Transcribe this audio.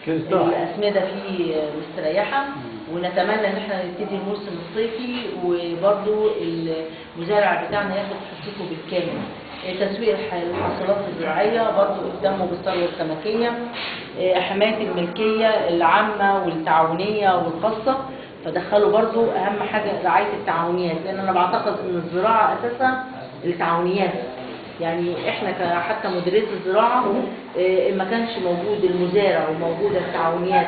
الاسمده فيه مستريحه، ونتمنى ان احنا نبتدي الموسم الصيفي وبرضو المزارع بتاعنا ياخد حصته بالكامل. تسويق الحاصلات الزراعيه برضو قدامه بالثروه السمكيه، حمايه الملكيه العامه والتعاونيه والخاصه، فدخلوا برضو اهم حاجه رعايه التعاونيات، لان انا بعتقد ان الزراعه اساسا التعاونيات. يعني احنا حتى مديريه الزراعه ما كانش موجود المزارع وموجوده التعاونيات